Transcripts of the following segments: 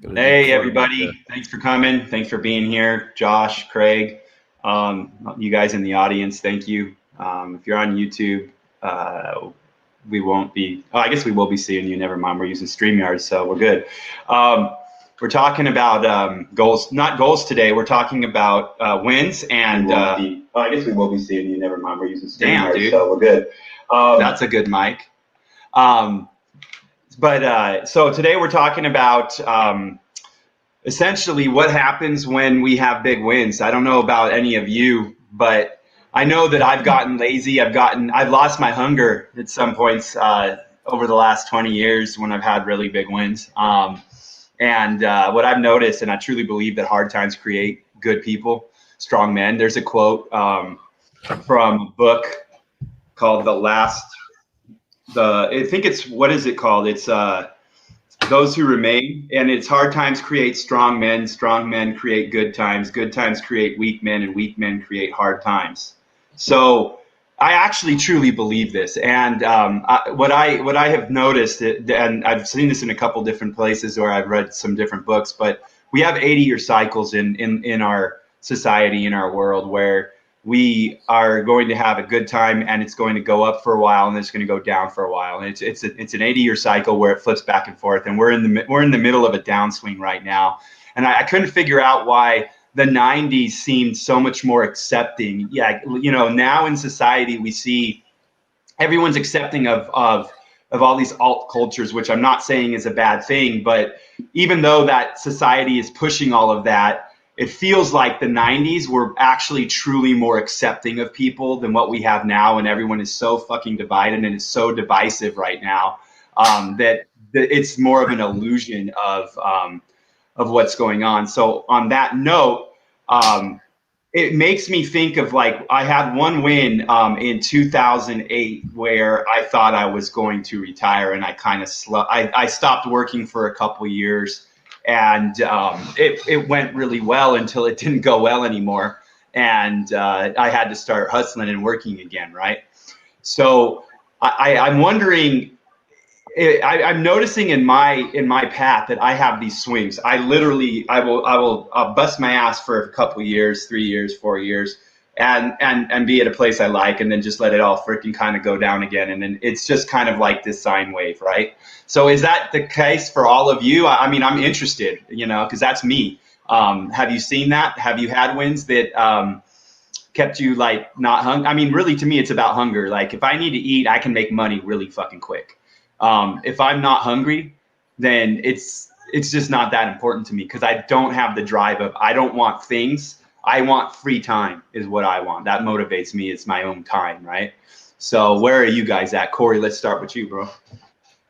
Hey, everybody. Thanks for coming. Thanks for being here. Josh, Craig, you guys in the audience, thank you. If you're on YouTube, we won't be, I guess we will be seeing you. Never mind. We're using StreamYard, so we're good. We're talking about goals, not goals today. We're talking about wins and I guess we will be seeing you. Never mind. We're using StreamYard, so we're good. That's a good mic. So today we're talking about essentially what happens when we have big wins. I don't know about any of you, but I know that I've gotten lazy. I've lost my hunger at some points over the last 20 years when I've had really big wins. And what I've noticed, and I truly believe that hard times create good people, strong men. There's a quote from a book called I think it's, what is it called? It's Those Who Remain, and it's hard times create strong men create good times create weak men, and weak men create hard times. So I actually truly believe this, and what I have noticed, and I've seen this in a couple different places where I've read some different books, but we have 80-year cycles in our society, in our world, where we are going to have a good time and it's going to go up for a while and it's going to go down for a while, and it's an 80-year cycle where it flips back and forth, and we're in the middle of a downswing right now. And I couldn't figure out why the 90s seemed so much more accepting. Yeah, now in society we see everyone's accepting of all these alt cultures, which I'm not saying is a bad thing, but even though that society is pushing all of that, it feels like the 90s were actually truly more accepting of people than what we have now, and everyone is so fucking divided and it's so divisive right now that it's more of an illusion of what's going on. So on that note, it makes me think of, like, I had one win in 2008 where I thought I was going to retire, and I kind of I stopped working for a couple of years. And it went really well until it didn't go well anymore, and I had to start hustling and working again, right? So I'm wondering, I'm noticing in my path that I have these swings. I'll bust my ass for a couple of years, 3 years, 4 years, and be at a place I like, and then just let it all freaking kind of go down again, and then it's just kind of like this sine wave, right? So is that the case for all of you? I mean, I'm interested, because that's me. Have you seen that? Have you had wins that kept you, like, not hungry? I mean, really, to me, it's about hunger. Like, if I need to eat, I can make money really fucking quick. If I'm not hungry, then it's just not that important to me, because I don't have the drive of, I don't want things. I want free time is what I want. That motivates me. It's my own time, right? So where are you guys at? Corey, let's start with you, bro.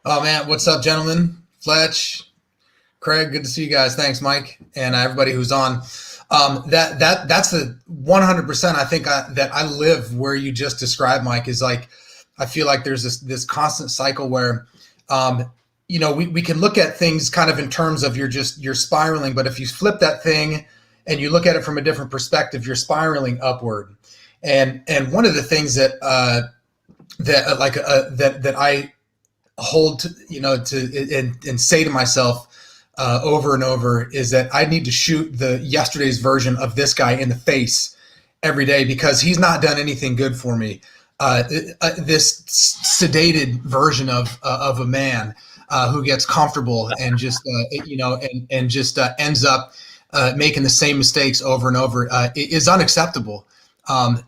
Oh, man. What's up, gentlemen? Fletch, Craig, good to see you guys. Thanks, Mike, and everybody who's on. That's the 100%. I think that I live where you just described, Mike, is like, I feel like there's this constant cycle where, we can look at things kind of in terms of you're spiraling, but if you flip that thing and you look at it from a different perspective, you're spiraling upward. And one of the things that I hold to, and say to myself over and over is that I need to shoot the yesterday's version of this guy in the face every day, because he's not done anything good for me. This sedated version of a man who gets comfortable and just ends up making the same mistakes over and over is unacceptable. At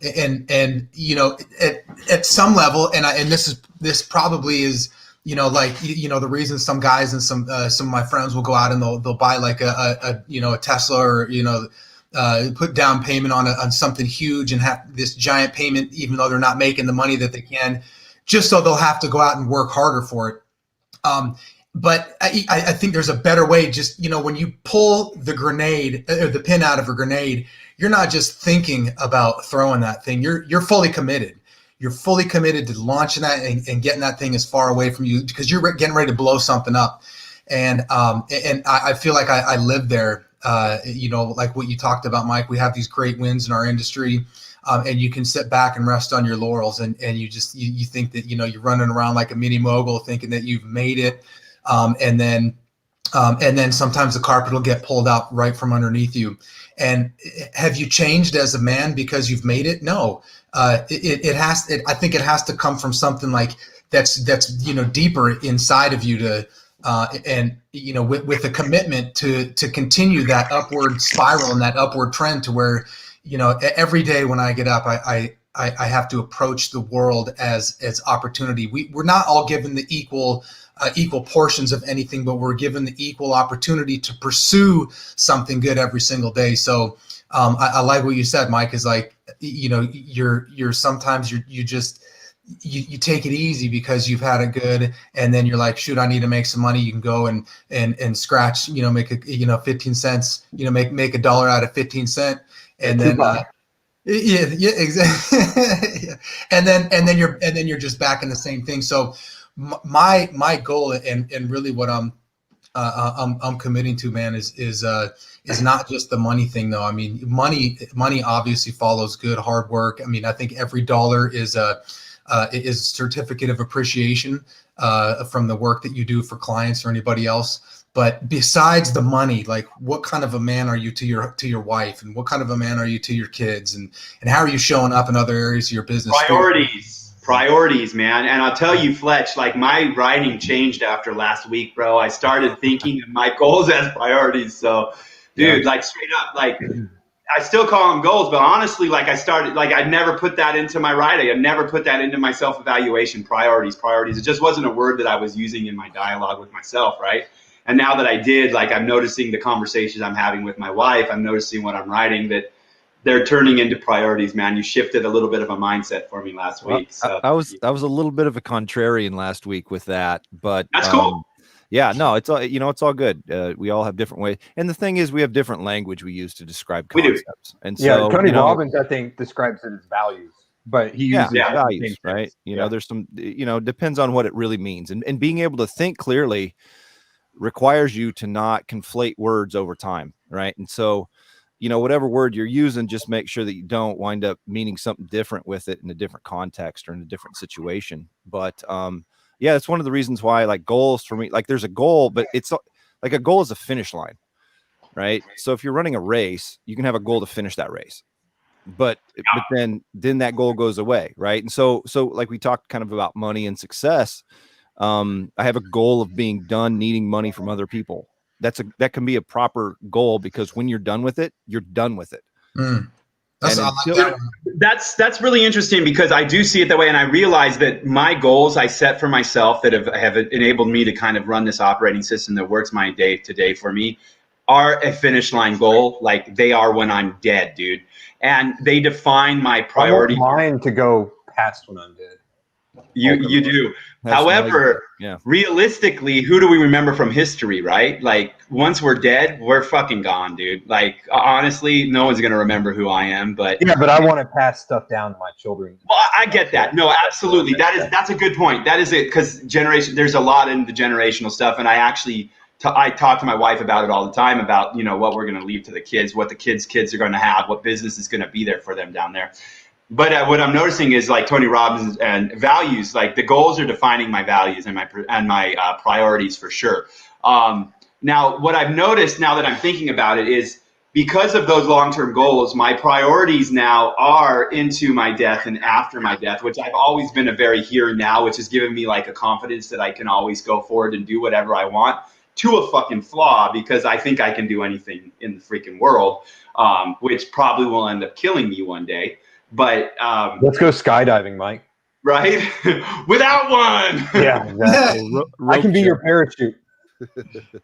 some level, and this probably is, the reason some guys and some of my friends will go out and they'll buy like a Tesla, or put down payment on something huge and have this giant payment, even though they're not making the money that they can, just so they'll have to go out and work harder for it. But I think there's a better way. Just, when you pull the grenade or the pin out of a grenade, you're not just thinking about throwing that thing. You're fully committed. You're fully committed to launching that and getting that thing as far away from you, because you're getting ready to blow something up. And I feel like I live there. Like what you talked about, Mike. We have these great wins in our industry. And you can sit back and rest on your laurels, and you think that, you're running around like a mini mogul thinking that you've made it. And then And then sometimes the carpet will get pulled out right from underneath you. And have you changed as a man because you've made it? No. It has. I think it has to come from something like that's deeper inside of you and with a commitment to continue that upward spiral and that upward trend to where every day when I get up, I have to approach the world as opportunity. We're not all given the equal portions of anything, but we're given the equal opportunity to pursue something good every single day. So I like what you said, Mike, is like, you're sometimes you just, you take it easy because you've had it good. And then you're like, shoot, I need to make some money. You can go and scratch, make 15 cents, make $1 out of 15 cents. And then, yeah, exactly. Yeah. And then you're just back in the same thing. So my goal and really what I'm committing to, man, is not just the money thing though. I mean, money obviously follows good hard work. I mean, I think every dollar is a certificate of appreciation from the work that you do for clients or anybody else. But besides the money, like, what kind of a man are you to your wife, and what kind of a man are you to your kids, and how are you showing up in other areas of your business? Priorities, man. And I'll tell you, Fletch, like, my writing changed after last week, bro. I started thinking of my goals as priorities. So, dude, like, straight up, like, I still call them goals, but honestly, like, I never put that into my writing. I never put that into my self-evaluation. Priorities. It just wasn't a word that I was using in my dialogue with myself, right? And now that I did, like, I'm noticing the conversations I'm having with my wife. I'm noticing what I'm writing, that they're turning into priorities, man. You shifted a little bit of a mindset for me last week. So I was a little bit of a contrarian last week with that, but that's cool. Yeah, no, it's all, it's all good. We all have different ways. And the thing is, we have different language we use to describe concepts. And so, Tony Robbins, I think, describes it as values, but he uses values, right? There's some, depends on what it really means. And being able to think clearly requires you to not conflate words over time, right? And so, whatever word you're using, just make sure that you don't wind up meaning something different with it in a different context or in a different situation. But yeah, it's one of the reasons why, like, goals for me, like, there's a goal, but it's like, a goal is a finish line, right? So if you're running a race, you can have a goal to finish that race, but then that goal goes away, right? And so like, we talked kind of about money and success. I have a goal of being done needing money from other people. That can be a proper goal, because when you're done with it, you're done with it. That's really interesting, because I do see it that way. And I realize that my goals I set for myself that have enabled me to kind of run this operating system that works my day to day for me are a finish line goal. Like, they are when I'm dead, dude. And they define my priority. I want mine to go past when I'm dead. You do. However, realistically, who do we remember from history, right? Like, once we're dead, we're fucking gone, dude. Like, honestly, no one's going to remember who I am. But but I want to pass stuff down to my children. Well, I get that. No, absolutely. That's a good point. That is it, because there's a lot in the generational stuff. And I actually, I talk to my wife about it all the time, about, what we're going to leave to the kids, what the kids are going to have, what business is going to be there for them down there. But what I'm noticing is, like, Tony Robbins and values, like, the goals are defining my values and my priorities for sure. Now, what I've noticed now that I'm thinking about it is, because of those long-term goals, my priorities now are into my death and after my death, which I've always been a very here and now, which has given me, like, a confidence that I can always go forward and do whatever I want, to a fucking flaw, because I think I can do anything in the freaking world, which probably will end up killing me one day. But let's go skydiving, Mike. Right? Without one. Yeah, exactly. I can be your parachute.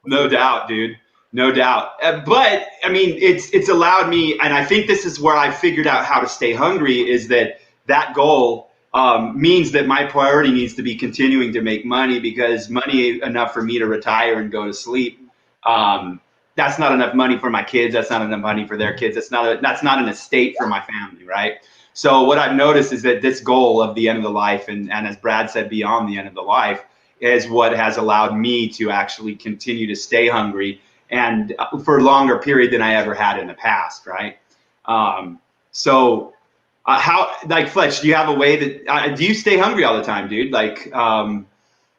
No doubt, dude. No doubt. But I mean, it's allowed me, and I think this is where I figured out how to stay hungry, is that goal means that my priority needs to be continuing to make money, because money ain't enough for me to retire and go to sleep. That's not enough money for my kids. That's not enough money for their kids. That's not an estate for my family, right? So what I've noticed is that this goal of the end of the life, and as Brad said, beyond the end of the life, is what has allowed me to actually continue to stay hungry, and for a longer period than I ever had in the past, right? How, like, Fletch, do you have a way that do you stay hungry all the time, dude? Like,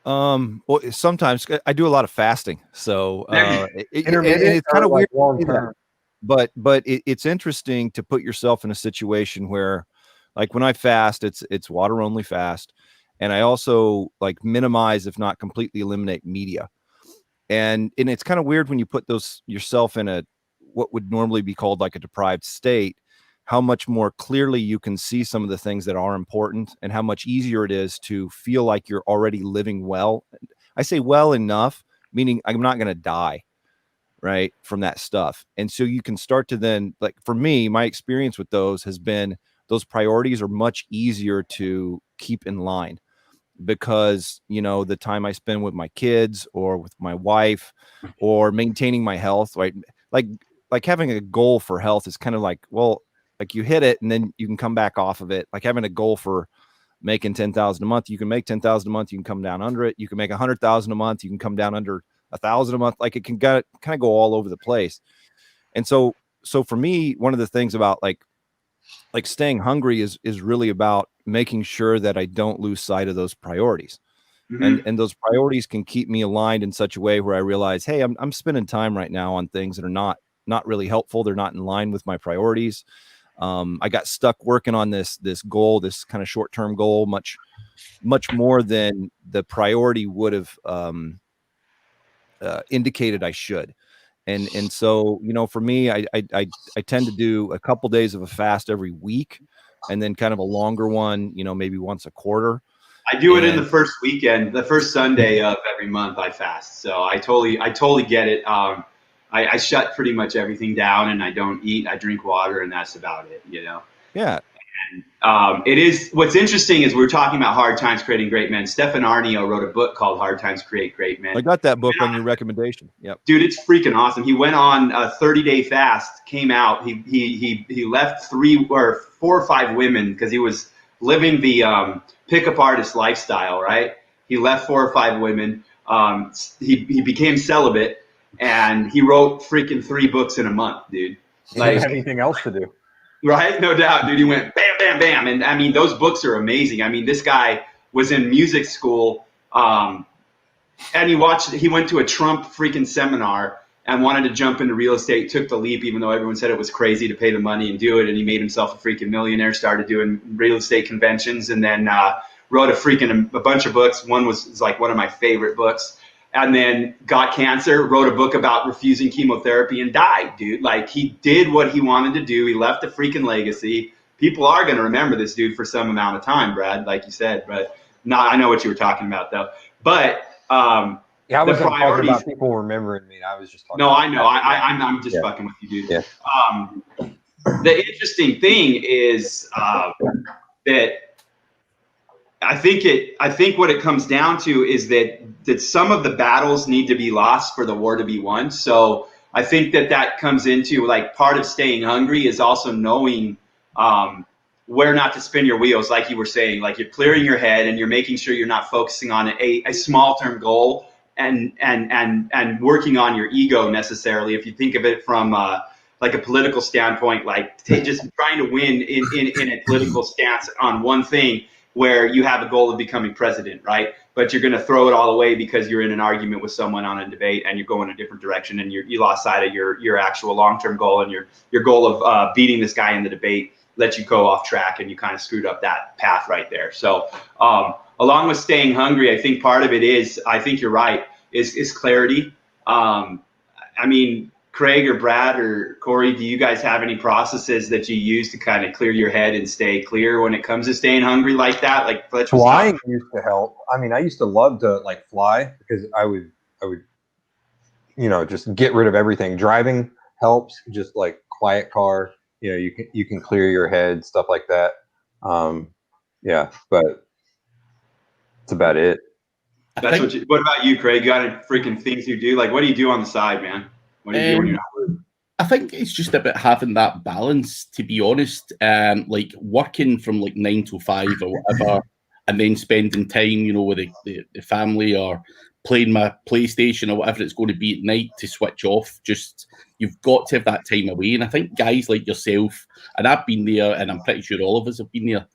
Well, sometimes I do a lot of fasting, so and Intermittent it's kind or of like weird, long term? but it's interesting to put yourself in a situation where, like when I fast, it's water only fast, and I also like minimize, if not completely eliminate media, and it's kind of weird when you put those yourself in a what would normally be called like a deprived state, how much more clearly you can see some of the things that are important and how much easier it is to feel like you're already living well. I say well enough, meaning I'm not going to die, right, from that stuff. And so you can start to then, like for me, my experience with those has been those priorities are much easier to keep in line because, the time I spend with my kids or with my wife or maintaining my health, right? Like, like having a goal for health is kind of like, well, like you hit it and then you can come back off of it. Like having a goal for making 10,000 a month, you can make 10,000 a month, you can come down under it. You can make 100,000 a month, you can come down under 1,000 a month. Like it can kind of go all over the place. And so for me, one of the things about like staying hungry is really about making sure that I don't lose sight of those priorities. Mm-hmm. And those priorities can keep me aligned in such a way where I realize, hey, I'm spending time right now on things that are not really helpful. They're not in line with my priorities. I got stuck working on this goal, this kind of short-term goal, much more than the priority would have indicated I should. And so, for me, I tend to do a couple days of a fast every week, and then kind of a longer one, maybe once a quarter. I do it in the And first weekend, the first Sunday of every month I fast. So I totally get it. I shut pretty much everything down and I don't eat. I drink water and that's about it, yeah, It is what's interesting is we're talking about hard times creating great men. Stefan Arnio wrote a book called Hard Times Create Great Men. I got that book on your recommendation. Yep. Dude, it's freaking awesome. He went on a 30-day fast, came out. He left 3 or 4 or 5 women because he was living the pickup artist lifestyle, right? He left 4 or 5 women. He became celibate, and he wrote freaking 3 books in a month, dude. He didn't have anything else to do. Right? No doubt, dude. He went bam, bam, bam. And I mean, those books are amazing. I mean, this guy was in music school, and he went to a Trump freaking seminar and wanted to jump into real estate, took the leap, even though everyone said it was crazy to pay the money and do it. And he made himself a freaking millionaire, started doing real estate conventions, and then wrote a bunch of books. One was like one of my favorite books. And then got cancer, wrote a book about refusing chemotherapy and died, dude. Like he did what he wanted to do. He left a freaking legacy. People are going to remember this dude for some amount of time, Brad, like you said, but I know what you were talking about though. But I wasn't talking about people remembering me. I was just talking. No, I know. I'm just fucking with you, dude. Yeah. The interesting thing is that I think what it comes down to is that some of the battles need to be lost for the war to be won. So I think that comes into like part of staying hungry is also knowing where not to spin your wheels, like you were saying. Like you're clearing your head and you're making sure you're not focusing on a small term goal and working on your ego necessarily. If you think of it from like a political standpoint, like just trying to win in a political stance on one thing where you have a goal of becoming president, right? But you're going to throw it all away because you're in an argument with someone on a debate and you're going a different direction and you lost sight of your actual long-term goal, and your goal of beating this guy in the debate let you go off track and you kind of screwed up that path right there. So along with staying hungry, I think part of it is, I think you're right, is clarity. I mean, Craig or Brad or Corey, do you guys have any processes that you use to kind of clear your head and stay clear when it comes to staying hungry like that? Like flying used to help. I mean, I used to love to like fly because I would, just get rid of everything. Driving helps, just like quiet car. You can clear your head, stuff like that. Yeah, but that's about it. What about you, Craig? You got any freaking things you do? Like, what do you do on the side, man? What do you do when you're not working? I think it's just about having that balance, to be honest. Like working from like 9 to 5 or whatever, and then spending time, with the family or playing my PlayStation or whatever it's going to be at night to switch off. Just, you've got to have that time away. And I think guys like yourself, and I've been there, and I'm pretty sure all of us have been there,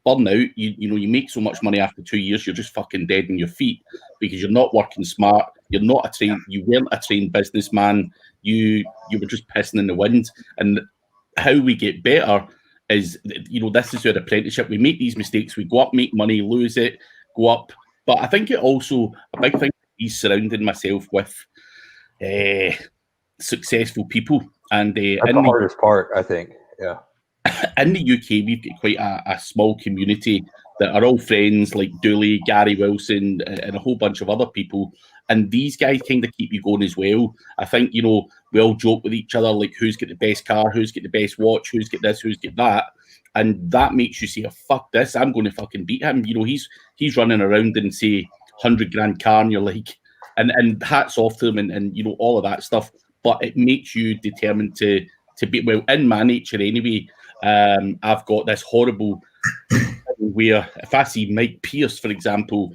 burnout, you make so much money after 2 years, you're just fucking dead on your feet because you're not working smart. You weren't a trained businessman. You were just pissing in the wind. And how we get better is, this is our apprenticeship. We make these mistakes. We go up, make money, lose it, go up. But I think it also, a big thing is surrounding myself with successful people. And that's the hardest part, I think. Yeah. In the UK, we've got quite a small community that are all friends, like Dooley, Gary Wilson, and a whole bunch of other people. And these guys kind of keep you going as well. I think, we all joke with each other, like who's got the best car, who's got the best watch, who's got this, who's got that. And that makes you say, oh, fuck this, I'm going to fucking beat him. He's running around in, say, 100 grand car, and you're like, and hats off to him and all of that stuff. But it makes you determined to be, well, in my nature anyway, I've got this horrible where if I see Mike Pierce, for example,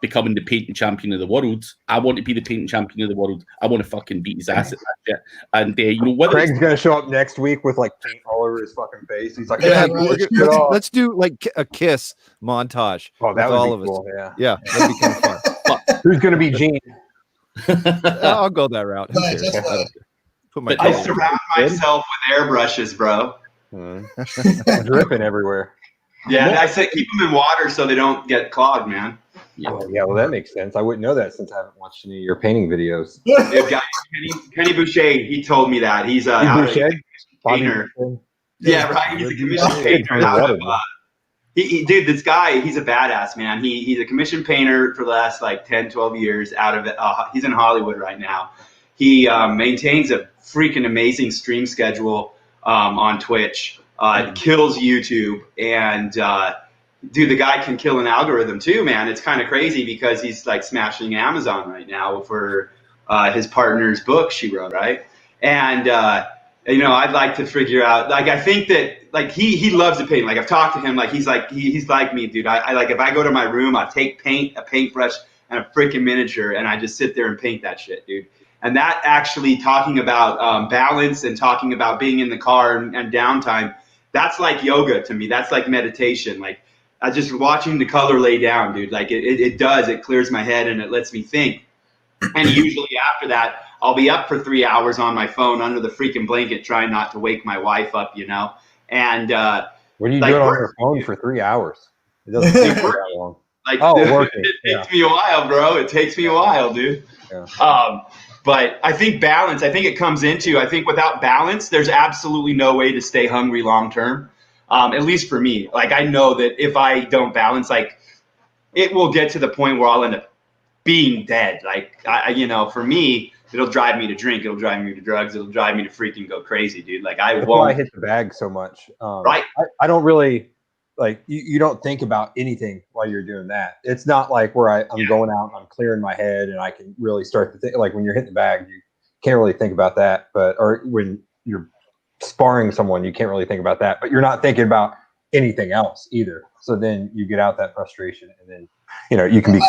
becoming the painting champion of the world, I want to be the painting champion of the world. I want to fucking beat his ass at that shit. And whether Craig's gonna show up next week with like paint all over his fucking face. He's like, yeah, let's do like a kiss montage. Oh, that would all be of cool. us. Yeah, that'd be kind of fun. But who's gonna be Gene? I'll go that route. Who cares? I surround myself with airbrushes, bro. Dripping everywhere. Yeah, I said keep them in water so they don't get clogged, man. Oh, yeah, well, that makes sense. I wouldn't know that since I haven't watched any of your painting videos. Kenny Boucher, he told me that. He's a painter. Yeah, right. He's a commissioned painter. Dude, this guy, he's a badass, man. He's a commissioned painter for the last like 10, 12 years out of it. He's in Hollywood right now. He maintains a freaking amazing stream schedule on Twitch. Kills YouTube, and dude, the guy can kill an algorithm too, man. It's kind of crazy because he's like smashing Amazon right now for his partner's book she wrote, right? And I'd like to figure out, like, I think that like he loves to paint. Like I've talked to him, like he's like me, dude. I like, if I go to my room, I take a paintbrush and a freaking miniature, and I just sit there and paint that shit, dude. And that actually, talking about balance and talking about being in the car and downtime, that's like yoga to me. That's like meditation. Like just watching the color lay down, dude. Like it clears my head and it lets me think. And usually after that, I'll be up for 3 hours on my phone under the freaking blanket, trying not to wake my wife up, And what are you doing on your phone for 3 hours? It doesn't take that long. Like, working. It takes me a while, bro. It takes me a while, dude. Yeah. But I think balance, I think without balance, there's absolutely no way to stay hungry long term. At least for me. Like, I know that if I don't balance, like, it will get to the point where I'll end up being dead. Like, for me, it'll drive me to drink. It'll drive me to drugs. It'll drive me to freaking go crazy, dude. Like, that's why I hit the bag so much. Right. I don't really, like, you don't think about anything while you're doing that. It's not like where I'm going out and I'm clearing my head and I can really start to think. Like when you're hitting the bag, you can't really think about that. Or when you're sparring someone, you can't really think about that. But you're not thinking about anything else either. So then you get out that frustration, and then you can be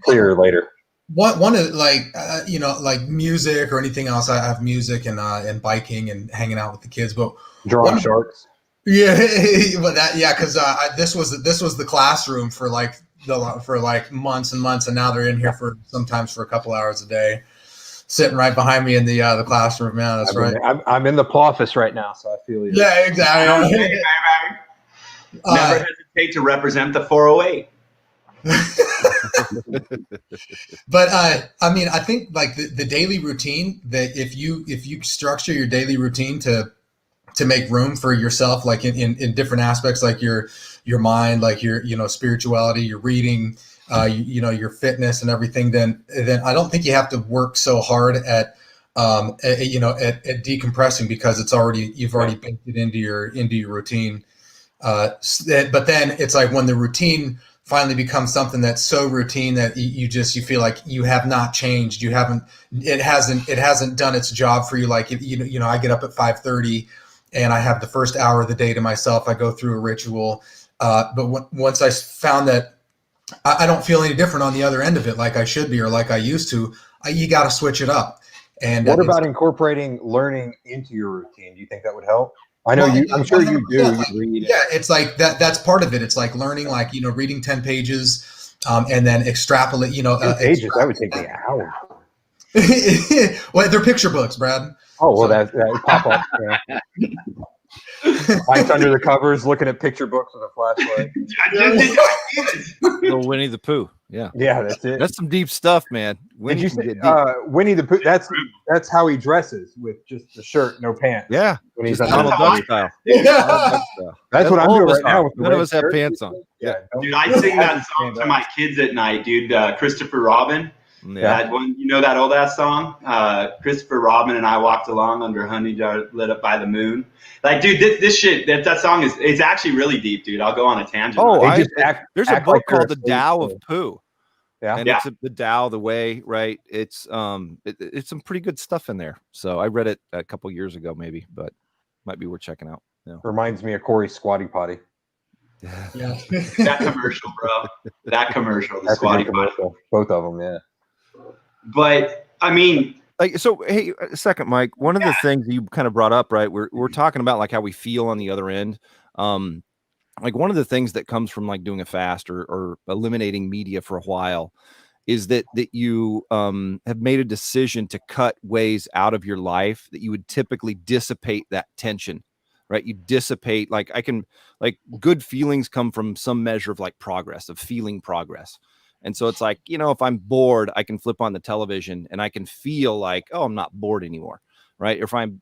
clear later. One is like like music or anything else. I have music and biking and hanging out with the kids, but drawing sharks. Yeah, but because this was the classroom for like months and months, and now they're in here sometimes for a couple hours a day, sitting right behind me in the classroom. Man, that's right. I'm in the office right now, so I feel you. Yeah, exactly. Never hesitate to represent the 408. But I mean, I think like the daily routine, that if you structure your daily routine to make room for yourself, like in different aspects, like your mind, like your spirituality, your reading, your fitness and everything, then I don't think you have to work so hard at decompressing, because you've already baked it into your routine. But then it's like when the routine finally becomes something that's so routine that you feel like you have not changed. It hasn't done its job for you. Like, I get up at 5:30 and I have the first hour of the day to myself. I go through a ritual. But once I found that I don't feel any different on the other end of it, like I should be, or like I used to, you got to switch it up. And what about incorporating learning into your routine? Do you think that would help? I know Well, you. I'm sure you do. 100%, You like, read. yeah, it's like that. That's part of it. It's like learning, like reading 10 pages, and then extrapolate. 10 pages. That would take me an hour. Well, they're picture books, Brad. Oh well, So- that pop up. Mike's under the covers, looking at picture books with a flashlight. I just didn't know I did. Little Winnie the Pooh. Yeah. Yeah, that's it. That's some deep stuff, man. Did Winnie you can see get deep. Winnie the Pooh? That's how he dresses, with just the shirt, no pants. Yeah. when he's Just under Donald the Duck seat. style. Yeah. Donald Duck style. That's what I'm all doing of us right now. are. With the None of red us have shirt. pants on. Yeah, don't- Dude, I sing that song stand to up. my kids at night, dude. Christopher Robin. Yeah. That one, that old ass song? Christopher Robin and I walked along under honey jar lit up by the moon. Like, dude, this shit, that song is actually really deep, dude. I'll go on a tangent. Oh, They I- just act- There's a act book like they're called The asleep, Tao so- of Pooh. Yeah. And Yeah. it's the Tao, the way, right? It's it's some pretty good stuff in there. So I read it a couple years ago, maybe, but might be worth checking out. Yeah. Reminds me of Corey's squatty potty. Yeah. That commercial, bro. That commercial, the That's a squatty good potty. commercial. Both of them, yeah. But I mean, Like, so hey, a second, Mike. One of the things you kind of brought up, right? We're talking about like how we feel on the other end. Like one of the things that comes from like doing a fast or eliminating media for a while is that you have made a decision to cut ways out of your life that you would typically dissipate that tension, right? You dissipate, like good feelings come from some measure of like progress, of feeling progress. And so it's like, if I'm bored, I can flip on the television and I can feel like, oh, I'm not bored anymore, right? Or if I'm,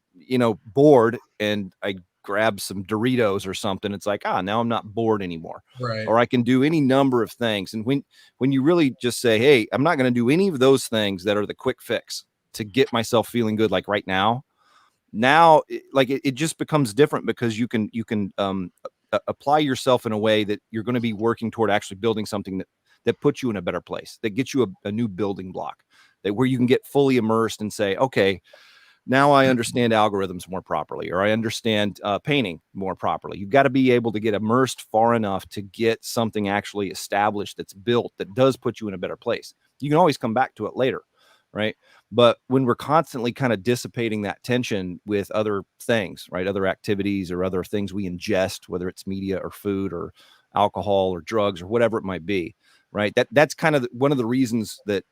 bored and I grab some Doritos or something, it's like, now I'm not bored anymore. Right. Or I can do any number of things. And when you really just say, hey, I'm not going to do any of those things that are the quick fix to get myself feeling good, like right now, it just becomes different because you can apply yourself in a way that you're going to be working toward actually building something that puts you in a better place, that gets you a new building block, that where you can get fully immersed and say, okay, now I understand algorithms more properly, or I understand painting more properly. You've got to be able to get immersed far enough to get something actually established that's built that does put you in a better place. You can always come back to it later, right? But when we're constantly kind of dissipating that tension with other things, right, other activities or other things we ingest, whether it's media or food or alcohol or drugs or whatever it might be, right? That's kind of one of the reasons that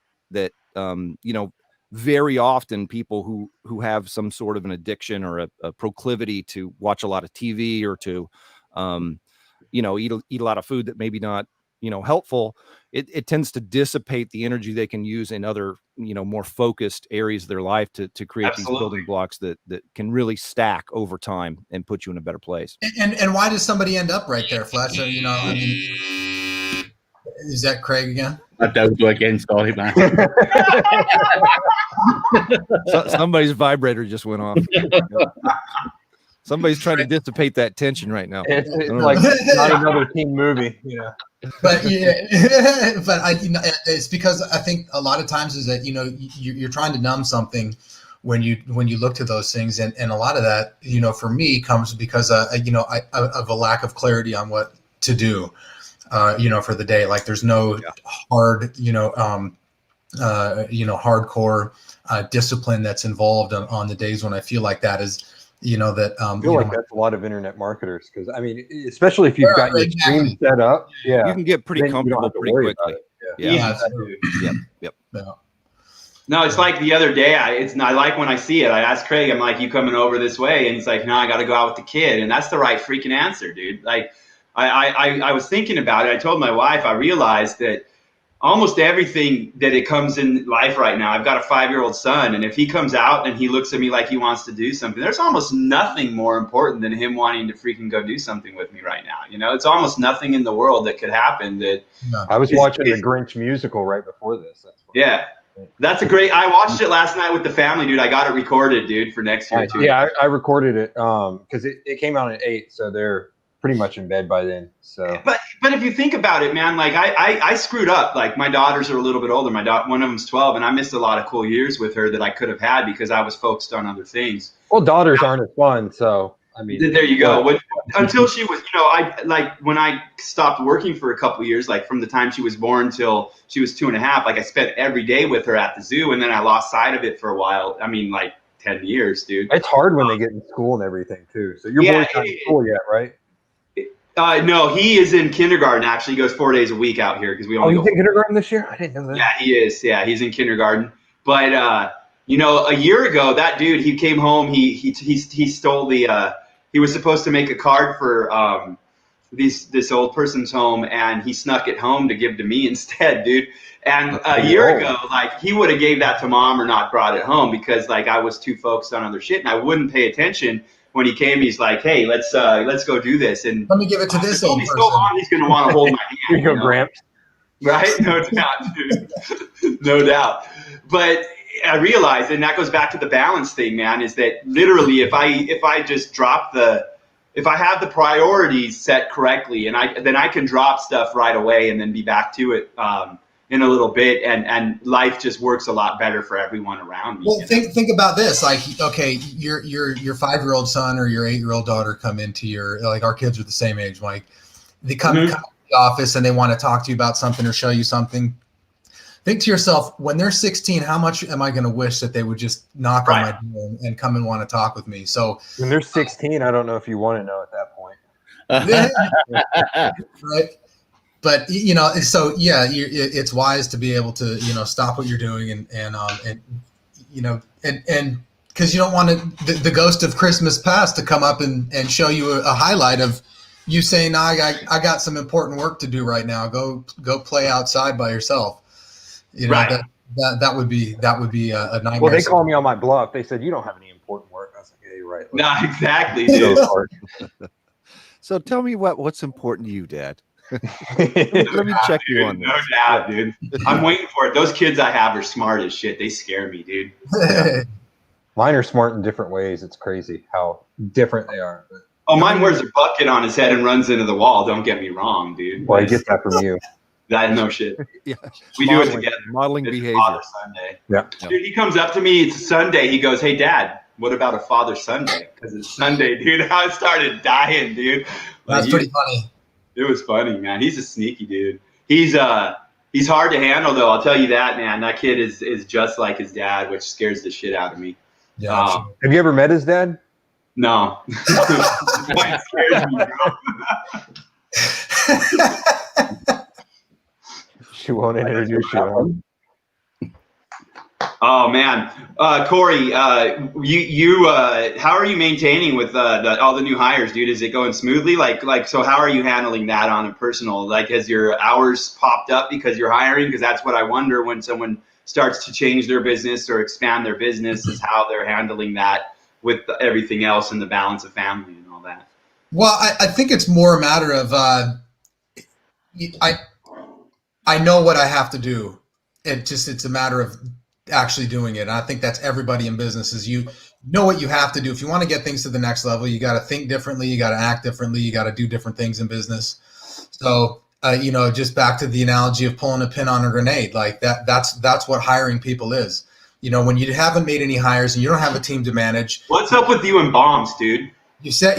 very often people who have some sort of an addiction or a proclivity to watch a lot of TV or to, eat a lot of food that maybe not, helpful, it tends to dissipate the energy they can use in other, more focused areas of their life to create Absolutely. these building blocks that can really stack over time and put you in a better place. And why does somebody end up right there, Fletcher? I mean, is that Craig again? I don't go again, sorry, man. Somebody's vibrator just went off. Somebody's trying to dissipate that tension right now. It's I don't like know. not another teen movie, But but it's because I think a lot of times is that you're trying to numb something when you look to those things, and a lot of that for me comes because I of a lack of clarity on what to do for the day. Like there's no hard hardcore discipline that's involved on the days when I feel like that is. I feel like that's a lot of internet marketers, because I mean, especially if you've got your stream set up, You can get pretty then you don't comfortable have to pretty worry quickly. about it. Yeah. Yeah. no, it's like the other day. I like when I see it. I asked Craig, I'm like, "You coming over this way?" And he's like, "No, I got to go out with the kid." And that's the right freaking answer, dude. Like, I was thinking about it. I told my wife. I realized that almost everything that it comes in life right now. I've got a 5-year-old son, and if he comes out and he looks at me like he wants to do something, there's almost nothing more important than him wanting to freaking go do something with me right now. It's almost nothing in the world that could happen that. I was watching the Grinch musical right before this. Yeah. That's a great. I watched it last night with the family, dude. I got it recorded, dude, for next year too. Yeah, I recorded it because it came out at 8, so they're pretty much in bed by then. So, but if you think about it, man, like I screwed up. Like my daughters are a little bit older. One of them's 12, and I missed a lot of cool years with her that I could have had because I was focused on other things. Well, daughters aren't as fun, so I mean, there you go. Until she was, when I stopped working for a couple of years, like from the time she was born till she was 2.5, like I spent every day with her at the zoo, and then I lost sight of it for a while. I mean, like 10 years, dude. It's hard when they get in school and everything too. So your boy's not in school yet, right? No, he is in kindergarten. Actually, he goes 4 days a week out here because we only. Oh, he's in kindergarten this year? I didn't know that. Yeah, he is. Yeah, he's in kindergarten. But a year ago, that dude, he came home. He stole the. He was supposed to make a card for this old person's home, and he snuck it home to give to me instead, dude. And a year ago, like, he would have gave that to mom or not brought it home because, like, I was too focused on other shit and I wouldn't pay attention. When he came, he's like, "Hey, let's go do this." And let me give it to this old person. So long, he's going to want to hold my hand. Here you go, Gramps. Right? No doubt, dude. No doubt. But I realized, and that goes back to the balance thing, man, is that literally if I just drop if I have the priorities set correctly, and then I can drop stuff right away and then be back to it in a little bit, and life just works a lot better for everyone around me. Well, think about this. Like, okay, your 5-year-old son or your 8-year-old daughter come into like, our kids are the same age, Mike. They come to the office and they want to talk to you about something or show you something. Think to yourself, when they're 16, how much am I going to wish that they would just knock on my door and come and want to talk with me? So when they're 16, I don't know if you want to know at that point. Right. But, so yeah, it's wise to be able to, stop what you're doing and because you don't want the ghost of Christmas past to come up and show you a highlight of you saying, "No, I got some important work to do right now. Go play outside by yourself." Right. That would be a nightmare. Well, they call me on my bluff. They said, "You don't have any important work." I was like, "Yeah, you're right." No, exactly, dude. So tell me what's important to you, Dad. Let me check you on this. No doubt, dude. I'm waiting for it. Those kids I have are smart as shit. They scare me, dude. Mine are smart in different ways. It's crazy how different they are. Oh, mine wears a bucket on his head and runs into the wall. Don't get me wrong, dude. Well, I get that from you. That no shit. Yeah. We do it together. Modeling it's behavior. Father Sunday. Yeah. Dude, he comes up to me. It's Sunday. He goes, "Hey, Dad, what about a Father Sunday?" Because it's Sunday, dude. I started dying, dude. That's pretty funny. It was funny, man. He's a sneaky dude. He's hard to handle, though. I'll tell you that, man. That kid is just like his dad, which scares the shit out of me. Yeah. Have you ever met his dad? No. It scares me, bro. She won't introduce you. Oh man, Corey, you how are you maintaining with all the new hires, dude? Is it going smoothly? Like, so how are you handling that on a personal? Like, has your hours popped up because you're hiring? Because that's what I wonder when someone starts to change their business or expand their business, is how they're handling that with everything else and the balance of family and all that. Well, I think it's more a matter of I know what I have to do. It's a matter of actually doing it. And I think that's everybody in business, is you know what you have to do. If you want to get things to the next level, you got to think differently. You got to act differently. You got to do different things in business. So, just back to the analogy of pulling a pin on a grenade, like that's what hiring people is. When you haven't made any hires and you don't have a team to manage. What's up with you and bombs, dude? You set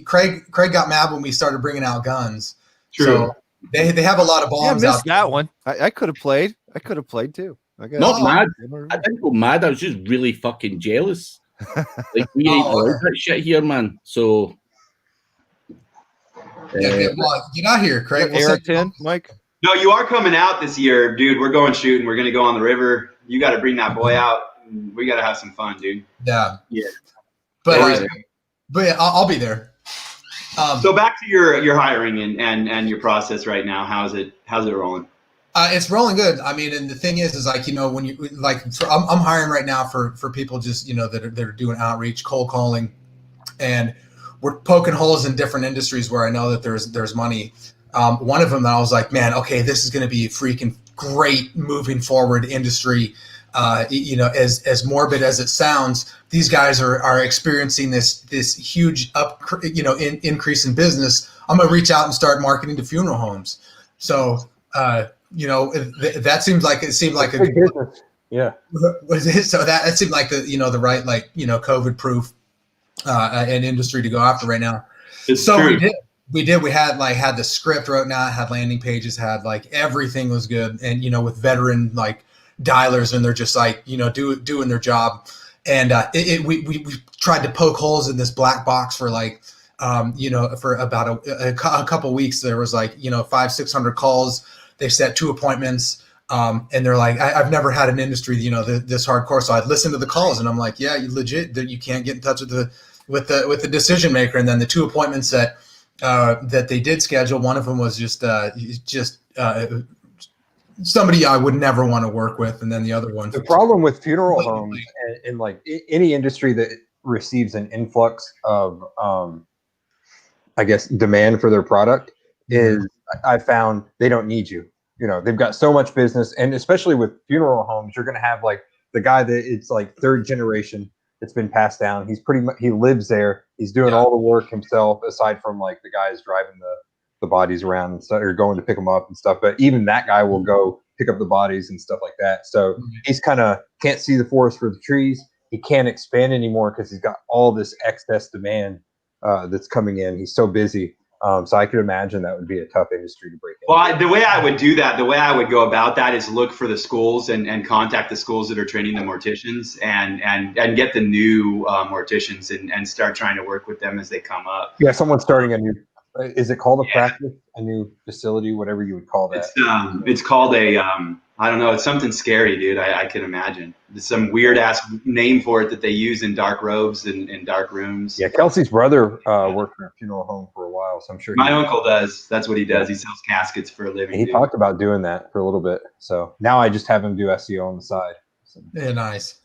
Craig got mad when we started bringing out guns. True. So they have a lot of bombs. I missed that one. I could have played. I could have played too. Not mad. I didn't go mad. I was just really fucking jealous. Like, we ain't allowed that shit here, man. So well, get out here, Craig. We'll 10, Mike. No, you are coming out this year, dude. We're going shooting. We're gonna go on the river. You got to bring that boy out. We got to have some fun, dude. Yeah. But I'll be there. So back to your hiring and your process right now. How's it rolling? It's rolling good. I mean, and the thing is like, when you I'm hiring right now for people just, that are doing outreach, cold calling, and we're poking holes in different industries where I know that there's money. One of them that I was like, man, okay, this is going to be a freaking great moving forward industry. As morbid as it sounds, these guys are experiencing this huge increase in business. I'm going to reach out and start marketing to funeral homes. So, that seemed like a good business. Yeah. So that seemed like the right, COVID proof, an industry to go after right now. It's true. We did. We had the script wrote out, had landing pages, had everything was good. And, with veteran, dialers, and they're just like, doing their job. And we tried to poke holes in this black box for like, for about a couple weeks. There was like, 500-600 calls. They set 2 appointments. And they're like, I've never had an industry, this hardcore. So I'd listen to the calls, and I'm like, yeah, you legit, that you can't get in touch with the decision maker. And then the 2 appointments that they did schedule, one of them was just somebody I would never want to work with, and then the other one. The problem with funeral homes and like any industry that receives an influx of, I guess, demand for their product is, I found they don't need you. They've got so much business, and especially with funeral homes, you're going to have like the guy that it's like 3rd generation. It's been passed down. He's pretty much, he lives there. He's doing all the work himself, aside from like the guys driving the bodies around and stuff, or going to pick them up and stuff. But even that guy will go pick up the bodies and stuff like that. So he's kind of can't see the forest for the trees. He can't expand anymore because he's got all this excess demand that's coming in. He's so busy. So I could imagine that would be a tough industry to break into. Well, the way I would do that, the way I would go about that is look for the schools and contact the schools that are training the morticians and get the new morticians and start trying to work with them as they come up. Yeah, someone's starting a new, is it called a practice, a new facility, whatever you would call that? It's called a, I don't know, it's something scary, dude. I can imagine. There's some weird ass name for it that they use in dark robes and in dark rooms. Yeah, Kelsey's brother worked in a funeral home for a while, so I'm sure. My uncle does. That's what he does. He sells caskets for a living. He talked about doing that for a little bit. So now I just have him do SEO on the side. So. Yeah, nice.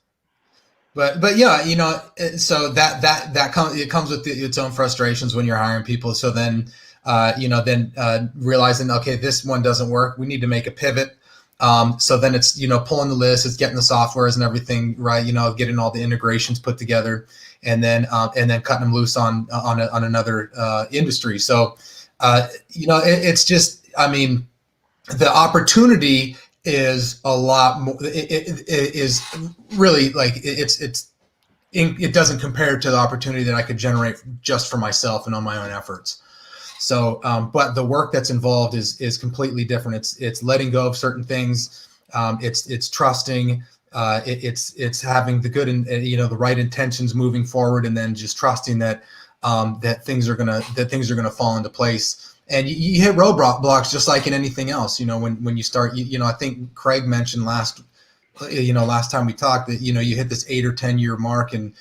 But yeah, so that comes with its own frustrations when you're hiring people. So then, realizing, okay, this one doesn't work. We need to make a pivot. So then it's, pulling the list, it's getting the softwares and everything, right? Getting all the integrations put together, and then cutting them loose on another industry. So, it's just, I mean, the opportunity is a lot more. It is really like it doesn't compare to the opportunity that I could generate just for myself and on my own efforts. So, but the work that's involved is completely different. It's letting go of certain things. It's trusting. It's having the good and the right intentions moving forward, and then just trusting that things are gonna fall into place. And you hit roadblocks just like in anything else. When you start, I think Craig mentioned last time we talked that you hit this 8 or 10 year mark in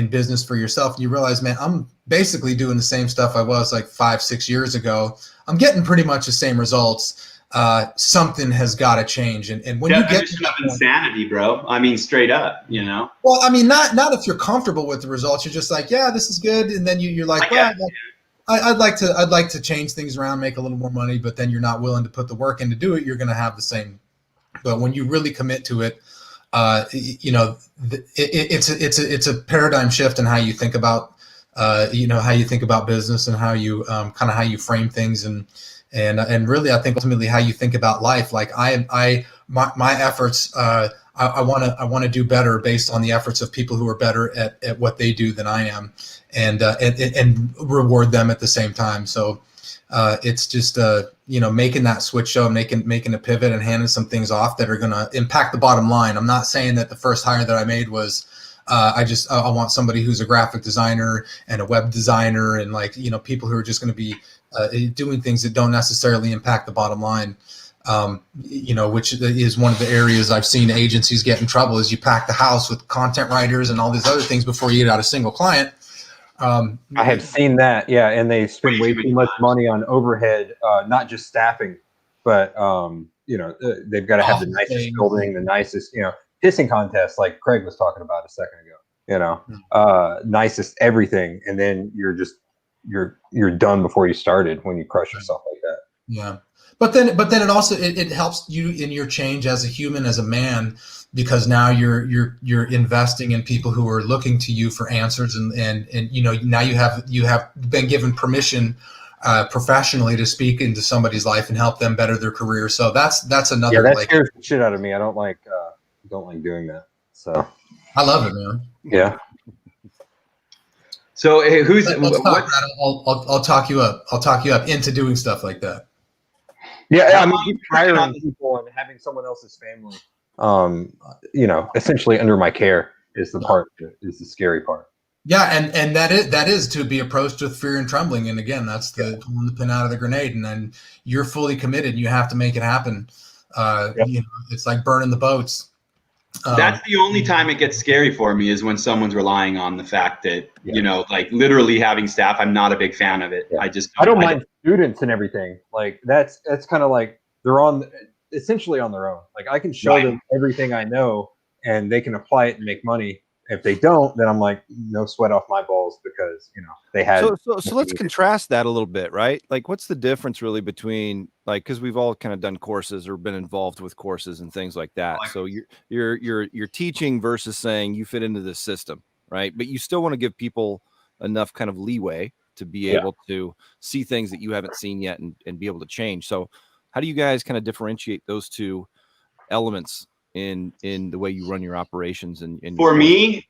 business for yourself, and you realize, man, I'm basically doing the same stuff I was like 5-6 years ago. I'm getting pretty much the same results. Something has got to change. And when you get to insanity, bro, I mean, straight up, Well, I mean, not if you're comfortable with the results. You're just like, yeah, this is good, and then you're like, I'd like to change things around, make a little more money, but then you're not willing to put the work in to do it. You're going to have the same. But when you really commit to it, it's a paradigm shift in how you think about, how you think about business and how you kind of how you frame things and really, I think ultimately how you think about life. Like my efforts, I want to do better based on the efforts of people who are better at what they do than I am, and reward them at the same time. So it's just making that switch show, making a pivot and handing some things off that are going to impact the bottom line. I'm not saying that the first hire that I made was I want somebody who's a graphic designer and a web designer and people who are just going to be doing things that don't necessarily impact the bottom line. Which is one of the areas I've seen agencies get in trouble is you pack the house with content writers and all these other things before you get out a single client. I have seen that. Yeah. And they spend way too much money on overhead, not just staffing, but, they've got to have the nicest building, the nicest, pissing contest, like Craig was talking about a second ago, nicest everything. And then you're done before you started when you crush yourself like that. Yeah. But then it also it helps you in your change as a human, as a man, because now you're investing in people who are looking to you for answers, and now you have been given permission professionally to speak into somebody's life and help them better their career. So that's another. Yeah, that scares the shit out of me. I don't like doing that. So I love it, man. Yeah. So hey, I'll talk you up. I'll talk you up into doing stuff like that. Yeah, I mean, hiring people and having someone else's family essentially under my care is the part that is the scary part. Yeah, and that is to be approached with fear and trembling. And again, that's the pulling the pin out of the grenade. And then you're fully committed. And you have to make it happen. It's like burning the boats. That's the only time it gets scary for me is when someone's relying on the fact that, like literally having staff. I'm not a big fan of it. Yeah. I don't mind students and everything. Like that's kind of like they're essentially on their own. Like I can show them everything I know and they can apply it and make money. If they don't, then I'm like, no sweat off my balls because, they had. So let's contrast that a little bit, right? Like what's the difference really between because we've all kind of done courses or been involved with courses and things like that. So you're teaching versus saying you fit into this system, right? But you still want to give people enough kind of leeway to be able to see things that you haven't seen yet and be able to change. So how do you guys kind of differentiate those two elements in the way you run your operations? For me,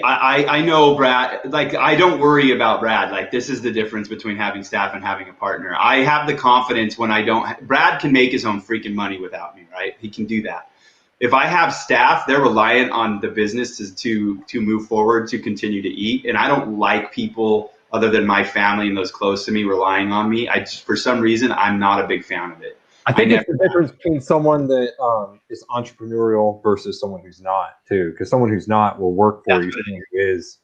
I know Brad, like I don't worry about Brad. Like this is the difference between having staff and having a partner. I have the confidence when I don't. Brad can make his own freaking money without me, right? He can do that. If I have staff, they're reliant on the business to move forward, to continue to eat. And I don't like people other than my family and those close to me relying on me. For some reason, I'm not a big fan of it. I think it's the difference between someone that is entrepreneurial versus someone who's not, too. Because someone who's not will work for you. Someone who is,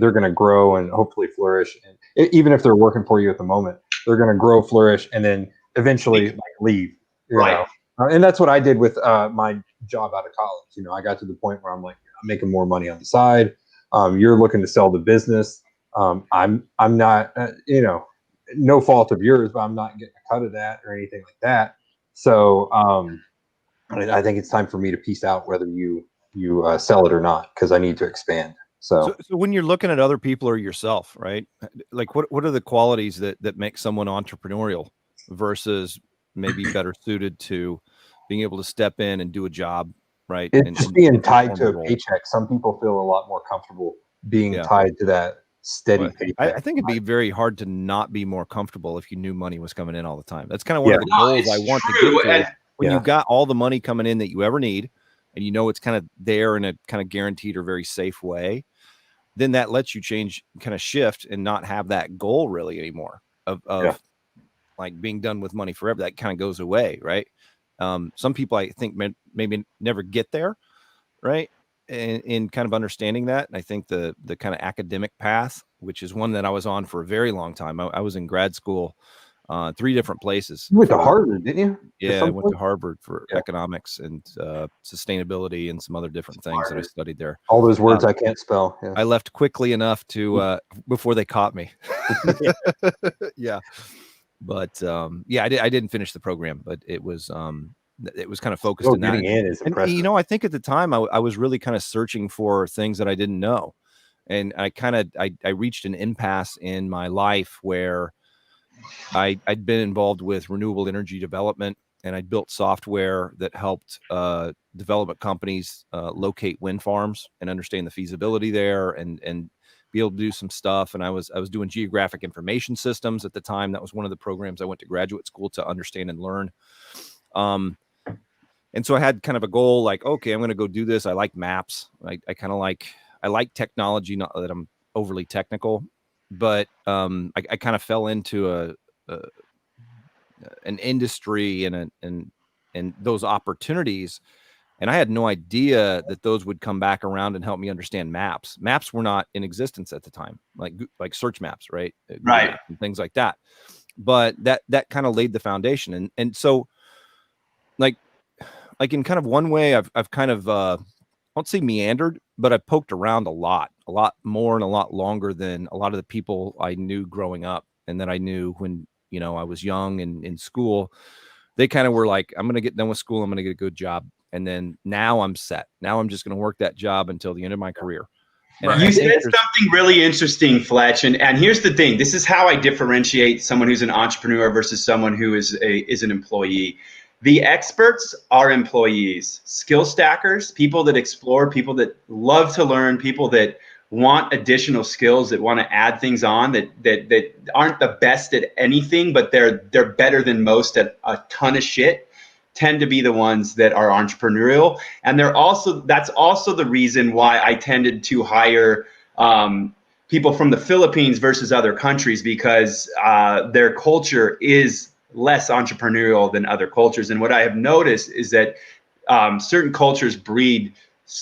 they're going to grow and hopefully flourish. And even if they're working for you at the moment, they're going to grow, flourish, and then eventually leave. You know? And that's what I did with my job out of college. I got to the point where I'm like, I'm making more money on the side. You're looking to sell the business. I'm not, no fault of yours, but I'm not getting a cut of that or anything like that. So I think it's time for me to piece out whether you sell it or not, because I need to expand. So when you're looking at other people or yourself, right? Like what are the qualities that make someone entrepreneurial versus maybe better suited to being able to step in and do a job, right? It's just being tied to a paycheck. Some people feel a lot more comfortable being tied to that steady paycheck. I think it'd be very hard to not be more comfortable if you knew money was coming in all the time. That's kind of one of the goals I want to get to. When you've got all the money coming in that you ever need, and it's kind of there in a kind of guaranteed or very safe way, then that lets you kind of shift and not have that goal really anymore of like being done with money forever. That kind of goes away, right? Some people I think maybe never get there, right? In kind of understanding that. And I think the kind of academic path, which is one that I was on for a very long time. I was in grad school, 3 different places. You went to Harvard, didn't you? Yeah, I went to Harvard for economics and sustainability and some other different things that I studied there. All those words I can't spell. I left quickly enough to before they caught me. But I didn't finish the program, but it was kind of focused in that. Is impressive. And, I think at the time I was really kind of searching for things that I didn't know. And I reached an impasse in my life where I'd been involved with renewable energy development, and I'd built software that helped development companies locate wind farms and understand the feasibility there and be able to do some stuff. And I was doing geographic information systems at the time. That was one of the programs I went to graduate school to understand and learn. And so I had kind of a goal, like, okay, I'm going to go do this. I like maps. I like technology, not that I'm overly technical, but I kind of fell into an industry and those opportunities. And I had no idea that those would come back around and help me understand maps. Maps were not in existence at the time, like search maps, right? Right. And things like that. But that kind of laid the foundation. And so like in kind of one way I've kind of, I won't say meandered, but I poked around a lot more and a lot longer than a lot of the people I knew growing up and that I knew when, I was young and in school. They kind of were like, I'm going to get done with school. I'm going to get a good job. And then now I'm set. Now I'm just going to work that job until the end of my career. And you said something really interesting, Fletch. And here's the thing. This is how I differentiate someone who's an entrepreneur versus someone who is an employee. The experts are employees, skill stackers, people that explore, people that love to learn, people that want additional skills, that want to add things on, that aren't the best at anything, but they're better than most at a ton of shit. tend to be the ones that are entrepreneurial. And that's also the reason why I tended to hire people from the Philippines versus other countries, because their culture is less entrepreneurial than other cultures. And what I have noticed is that certain cultures breed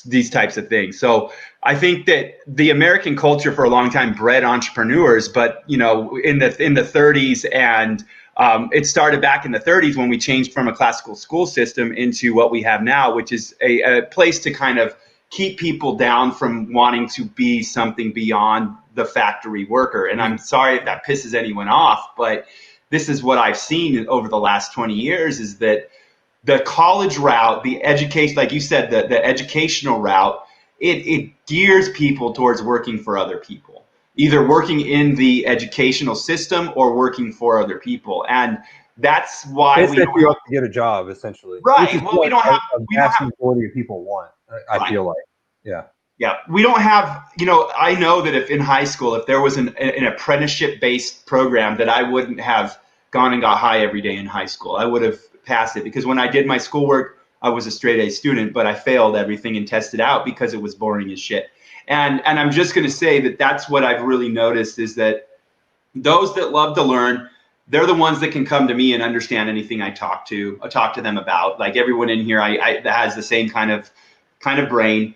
these types of things. So I think that the American culture for a long time bred entrepreneurs, but in the 30s, and it started back in the 30s when we changed from a classical school system into what we have now, which is a place to kind of keep people down from wanting to be something beyond the factory worker. And I'm sorry if that pisses anyone off, but this is what I've seen over the last 20 years is that the college route, the education, like you said, the educational route, it gears people towards working for other people, either working in the educational system or working for other people. And that's why we don't have to get a job, essentially. Right. Well, we don't have a vast majority of people want. I feel like, yeah. We don't have. I know that if in high school, if there was an apprenticeship-based program, that I wouldn't have gone and got high every day in high school. I would have passed it, because when I did my schoolwork, I was a straight A student, but I failed everything and tested out because it was boring as shit. And I'm just going to say that that's what I've really noticed, is that those that love to learn, they're the ones that can come to me and understand anything I talk to them about. Like everyone in here, I that has the same kind of brain.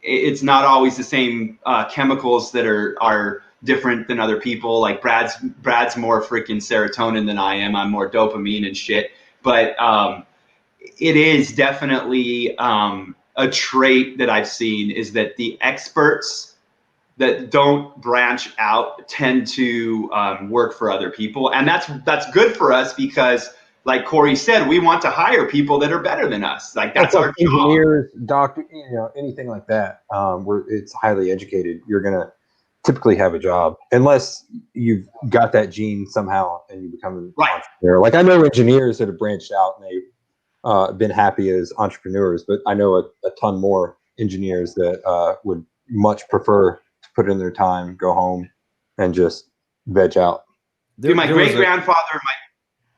It's not always the same chemicals that are different than other people. Like Brad's more freaking serotonin than I am. I'm more dopamine and shit. But it is definitely a trait that I've seen, is that the experts that don't branch out tend to work for other people. And that's good for us, because like Corey said, we want to hire people that are better than us. Like that's our engineers, doctor, anything like that. Where it's highly educated, you're gonna typically have a job, unless you've got that gene somehow and you become an entrepreneur. Like I know engineers that have branched out and they've been happy as entrepreneurs, but I know a ton more engineers that would much prefer to put in their time, go home, and just veg out. My great grandfather,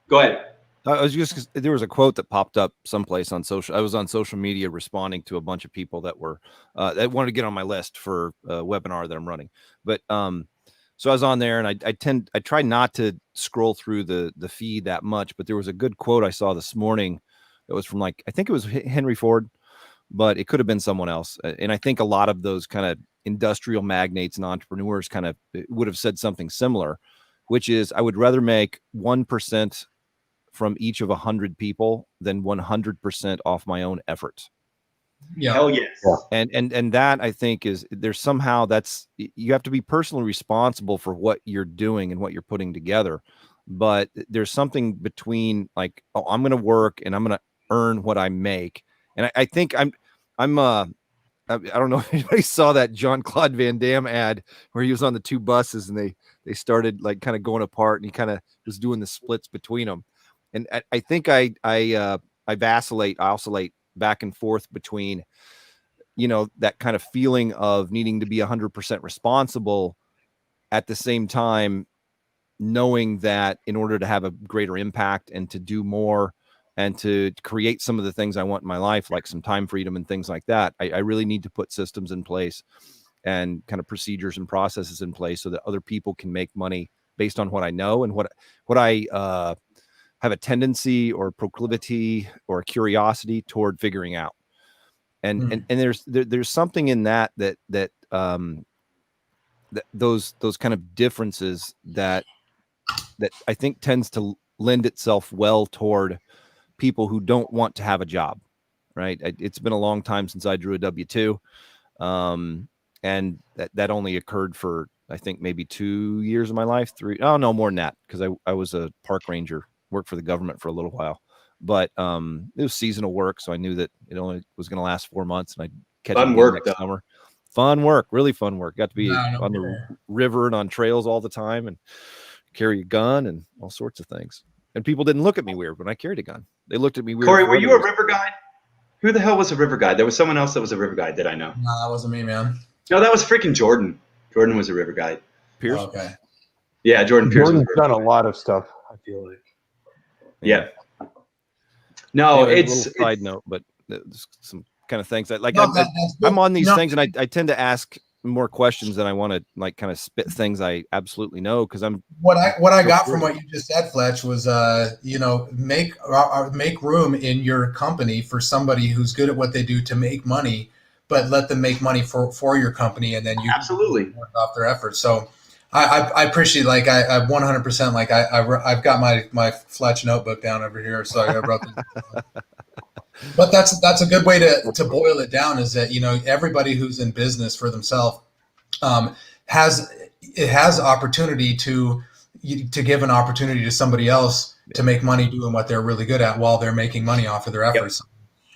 go ahead. I was just, there was a quote that popped up someplace on social. I was on social media responding to a bunch of people that were that wanted to get on my list for a webinar that I'm running. But so I was on there, and I try not to scroll through the feed that much. But there was a good quote I saw this morning that was from, like, I think it was Henry Ford, but it could have been someone else. And I think a lot of those kind of industrial magnates and entrepreneurs kind of would have said something similar, which is, I would rather make 1% from each of 100 people than 100% off my own effort. Yeah. Hell yes. Yeah. And that, I think, is, there's somehow, that's, you have to be personally responsible for what you're doing and what you're putting together. But there's something between, like, oh, I'm going to work and I'm going to earn what I make. And I think I don't know if anybody saw that Jean-Claude Van Damme ad where he was on the two buses and they started like kind of going apart, and he kind of was doing the splits between them. And I think I oscillate back and forth between, that kind of feeling of needing to be 100% responsible, at the same time knowing that in order to have a greater impact and to do more and to create some of the things I want in my life, like some time freedom and things like that, I really need to put systems in place and kind of procedures and processes in place so that other people can make money based on what I know and what I have a tendency or proclivity or curiosity toward figuring out. And there's something in that those kind of differences that I think tends to lend itself well toward people who don't want to have a job, right? It's been a long time since I drew a W-2. And that only occurred for, I think, maybe 2 years of my life, 3. Oh, no, more than that. Because I was a park ranger, worked for the government for a little while, but it was seasonal work. So I knew that it only was going to last 4 months, and I'd catch it next summer. Fun work, really fun work. Got to be on the river and on trails all the time and carry a gun and all sorts of things. And people didn't look at me weird when I carried a gun. They looked at me weird. Corey, were you a river guide? Who the hell was a river guide? There was someone else that was a river guide that I know. No, that wasn't me, man. No, that was freaking Jordan. Jordan was a river guide. Pierce? Oh, okay. Yeah, Jordan Pierce. Jordan's done a lot of stuff, I feel like. Yeah. No, Anyway, a it's little side note, but there's some kind of things that like No, that's good. I'm on these No. things, and I tend to ask more questions than I want to like kind of spit things I absolutely know because I'm What I so got from curious. what you just said, Fletch, was make room in your company for somebody who's good at what they do to make money, but let them make money for your company, and then you absolutely. work off their efforts. So I appreciate, like, I 100%, like, I've got my Fletch notebook down over here, so I wrote this. But that's a good way to boil it down, is that, everybody who's in business for themselves um, has opportunity to give an opportunity to somebody else to make money doing what they're really good at while they're making money off of their efforts.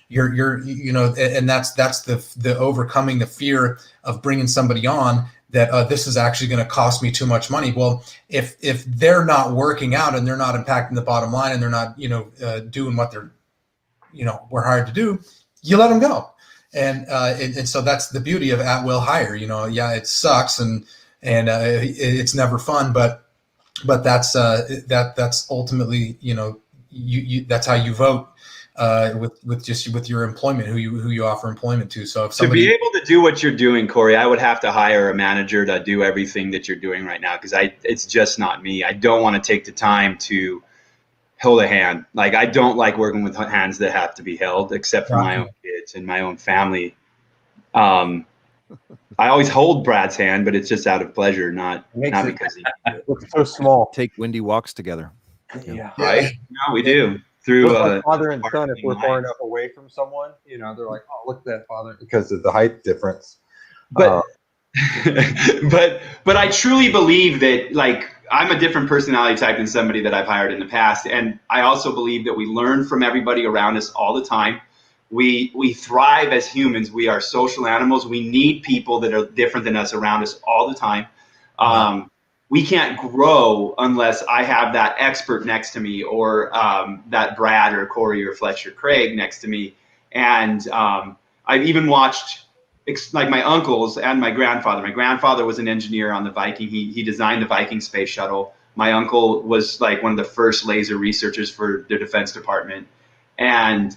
And that's the overcoming the fear of bringing somebody on that this is actually going to cost me too much money. Well, if they're not working out and they're not impacting the bottom line and they're not doing what they're we're hired to do, you let them go. And so that's the beauty of at will hire. It sucks and it's never fun, but that's that's ultimately you that's how you vote with your employment, who you offer employment to. So if somebody, to be able to do what you're doing, Corey, I would have to hire a manager to do everything that you're doing right now, because it's just not me. I don't want to take the time to hold a hand. Like, I don't like working with hands that have to be held, except for my own kids and my own family. I always hold Brad's hand, but it's just out of pleasure, not because he looks so small. Take windy walks together. Yeah. right. No, we do through Like father and son. If we're far enough away from someone, they're like, "Oh, look at that father," because of the height difference. But but I truly believe that, like, I'm a different personality type than somebody that I've hired in the past, and I also believe that we learn from everybody around us all the time. We thrive as humans. We are social animals. We need people that are different than us around us all the time. We can't grow unless I have that expert next to me, or that Brad or Corey or Fletch or Craig next to me. And I've even watched, like, my uncles and my grandfather. My grandfather was an engineer on the Viking. He designed the Viking space shuttle. My uncle was like one of the first laser researchers for the Defense Department. And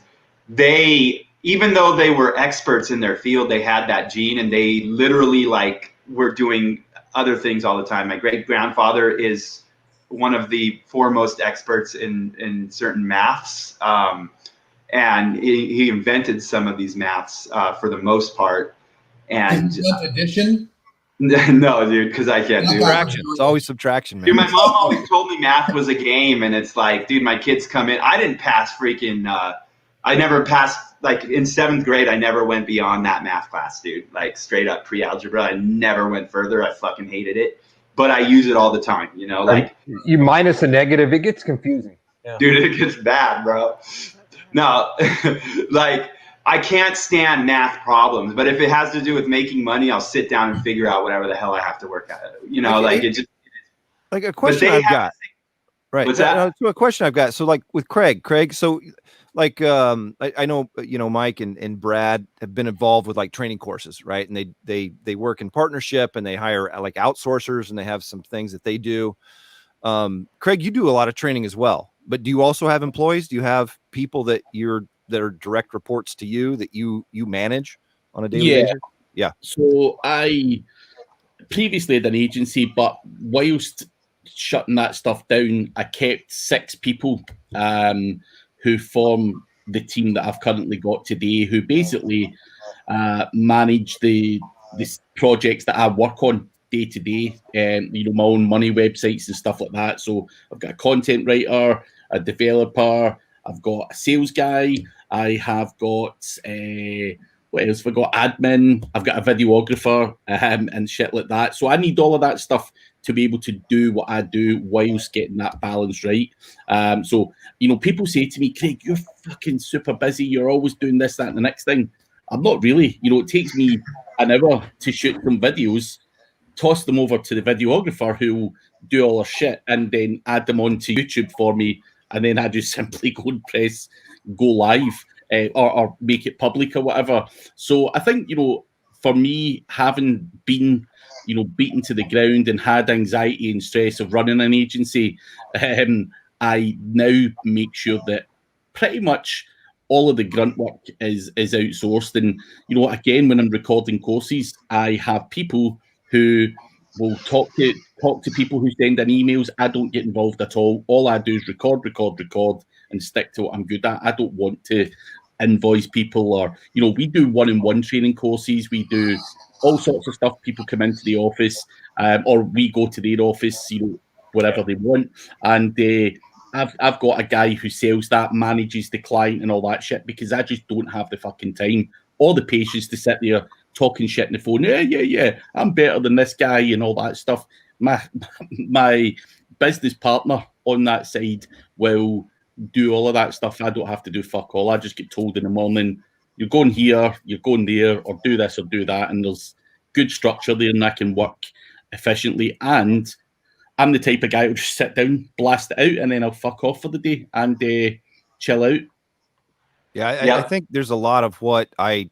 they, even though they were experts in their field, they had that gene, and they literally, like, were doing other things all the time. My great grandfather is one of the foremost experts in certain maths. And he invented some of these maths for the most part. And addition? no, dude, because I can't do Subtraction. It's always subtraction, man. Dude, my mom always told me math was a game, and it's like, dude, my kids come in. I didn't pass freaking. I never passed. Like, in 7th grade, I never went beyond that math class, dude. Like, straight up pre-algebra, I never went further. I fucking hated it, but I use it all the time. Like, you minus a negative, it gets confusing. Yeah. Dude, it gets bad, bro. No, like, I can't stand math problems, but if it has to do with making money, I'll sit down and figure out whatever the hell I have to work out. Like, it just. Like a question I've got. Right. What's that? So a question I've got. So, like, with Craig. So, like, I know, Mike and Brad have been involved with, like, training courses, right? And they work in partnership, and they hire, like, outsourcers, and they have some things that they do. Craig, you do a lot of training as well, but do you also have employees? Do you have people that are direct reports to you that you manage on a daily basis? Yeah. So I previously had an agency, but whilst shutting that stuff down, I kept 6 people who form the team that I've currently got today, who basically manage the projects that I work on day to day, my own money websites and stuff like that. So I've got a content writer, a developer, I've got a sales guy, I have got what else have I got? Admin, I've got a videographer, and shit like that. So I need all of that stuff to be able to do what I do whilst getting that balance right. So people say to me, Craig, you're fucking super busy. You're always doing this, that, and the next thing. I'm not really. It takes me an hour to shoot some videos, toss them over to the videographer who will do all our shit, and then add them onto YouTube for me. And then I just simply go and press go live, or make it public or whatever. So I think, for me, having been, beaten to the ground and had anxiety and stress of running an agency, I now make sure that pretty much all of the grunt work is outsourced. And, you know, again, when I'm recording courses, I have people who will talk to people who send in emails. I don't get involved at all. All I do is record, and stick to what I'm good at. I don't want to invoice people, or, you know, we do one-on-one training courses. We do all sorts of stuff. People come into the office, or we go to their office, you know, wherever they want. And I've got a guy who sells that, manages the client and all that shit, because I just don't have the fucking time or the patience to sit there talking shit on the phone. Yeah, I'm better than this guy and all that stuff. My business partner on that side will do all of that stuff. I don't have to do fuck all. I just get told in the morning, you're going here, you're going there, or do this or do that. And there's good structure there, and I can work efficiently. And I'm the type of guy who'll just sit down, blast it out, and then I'll fuck off for the day and chill out. Yeah, I think there's a lot of what I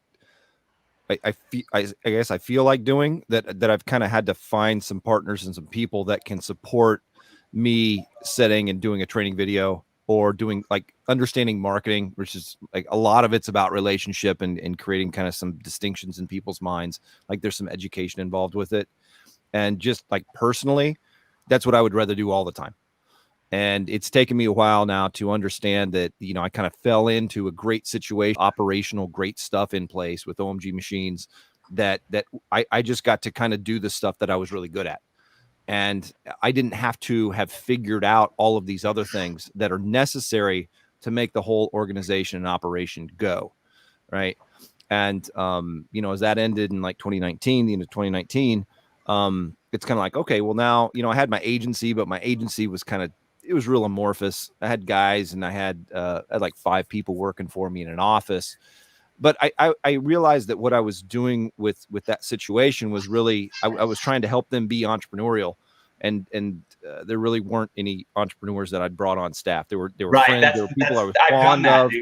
guess I feel like doing that I've kind of had to find some partners and some people that can support me setting and doing a training video, or doing like understanding marketing, which is like a lot of it's about relationship and creating kind of some distinctions in people's minds. Like there's some education involved with it. And just like personally, that's what I would rather do all the time. And it's taken me a while now to understand that, you know, I kind of fell into a great situation, operational, great stuff in place with OMG machines that I just got to kind of do the stuff that I was really good at. And I didn't have to have figured out all of these other things that are necessary to make the whole organization and operation go. Right. And, you know, as that ended in like 2019, the end of 2019, it's kind of like, okay, well now, you know, I had my agency, but my agency was it was real amorphous. I had guys, and I had like 5 people working for me in an office. But I realized that what I was doing with that situation was really, I was trying to help them be entrepreneurial, and there really weren't any entrepreneurs that I'd brought on staff. They were right, friends, there were people I was fond of,